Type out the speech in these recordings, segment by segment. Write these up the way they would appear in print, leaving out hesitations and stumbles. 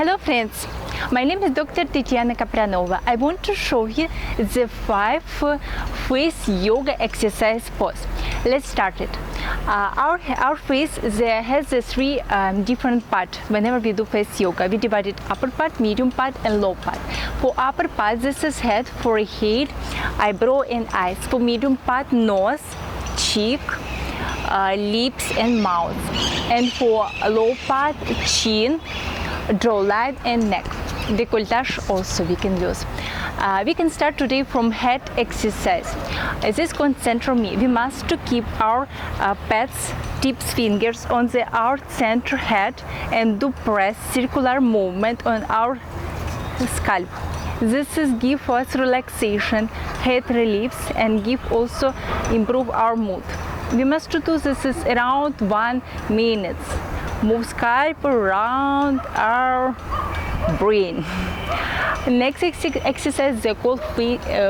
Hello friends, my name is Dr. Tetiana Kapranova. I want to show you the 5 face yoga exercise pose. Let's start it. Our face has the 3 different parts. Whenever we do face yoga, we divide it upper part, medium part and low part. For upper part, this is head, forehead, eyebrow and eyes. For medium part, nose, cheek, lips and mouth. And for low part, chin, jawline and neck. Décolletage also we can use. We can start today from head exercise. This concentrate on me. We must to keep our pets tips fingers on our center head and do press circular movement on our scalp. This is give us relaxation, head reliefs and give also improve our mood. We must to do this is around 1 minute. Move scalp around our brain. Next exercise is called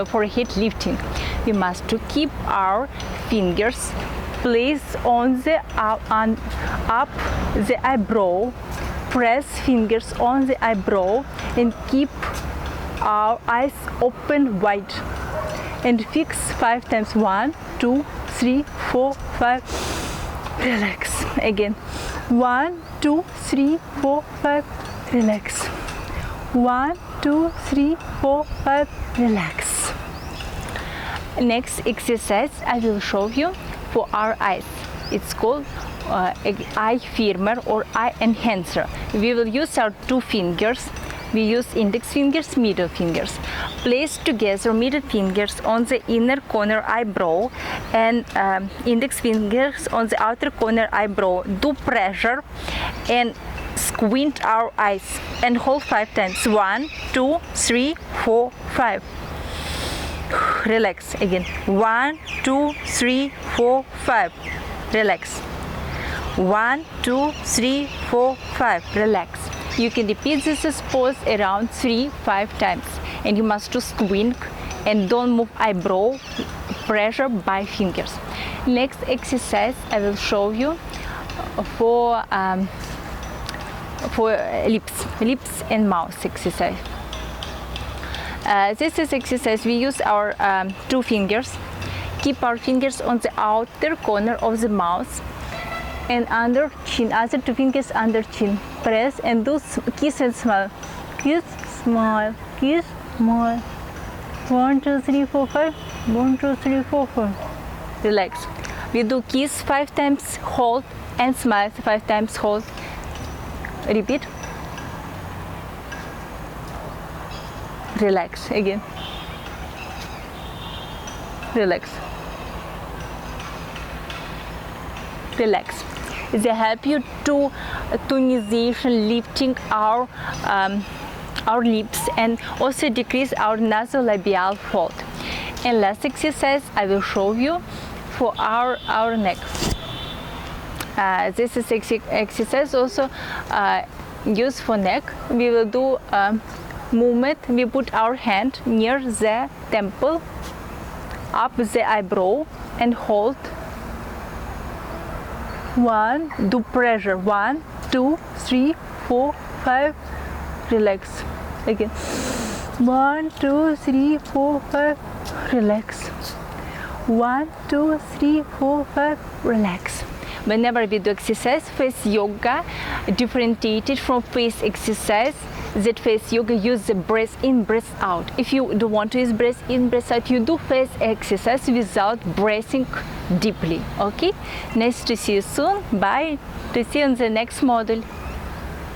forehead lifting. We must to keep our fingers placed on the up the eyebrow. Press fingers on the eyebrow and keep our eyes open wide. And fix 5 times. 1, 2, 3, 4, 5. Relax. Again. 1, 2, 3, 4, 5. Relax. 1, 2, 3, 4, 5. Relax. Next exercise I will show you for our eyes. It's called eye firmer or eye enhancer. We will use our 2 fingers. We use index fingers, middle fingers. Place together middle fingers on the inner corner eyebrow and index fingers on the outer corner eyebrow. Do pressure and squint our eyes and hold 5 times. 1, 2, 3, 4, 5. Relax again. 1, 2, 3, 4, 5. Relax. 1, 2, 3, 4, 5. Relax. You can repeat this pose around 3-5 times, and you must to squint and don't move eyebrow. Pressure by fingers. Next exercise I will show you for lips and mouth exercise. This is exercise. We use our 2 fingers. Keep our fingers on the outer corner of the mouth and under chin. Other 2 fingers under chin. Press and do kiss and smile. Kiss, smile, kiss, smile. 1, 2, 3, 4, 5. 1, 2, 3, 4, 5. Relax. We do kiss 5 times, hold, and smile 5 times, hold. Repeat. Relax again. Relax. Relax. They help you to tonization, lifting our lips and also decrease our nasolabial fold. And last exercise I will show you for our neck. This is exercise also used for neck. We will do movement. We put our hand near the temple, up the eyebrow and hold. 1, do pressure. 1, 2, 3, 4, 5. Relax. Again. 1, 2, 3, 4, 5. Relax. 1, 2, 3, 4, 5. Relax. Whenever we do exercise, face yoga differentiated from face exercise. That face yoga use the breath in, breath out. If you don't want to use breath in, breath out, you do face exercise without breathing deeply. Okay? Nice to see you soon. Bye. To see you on the next model.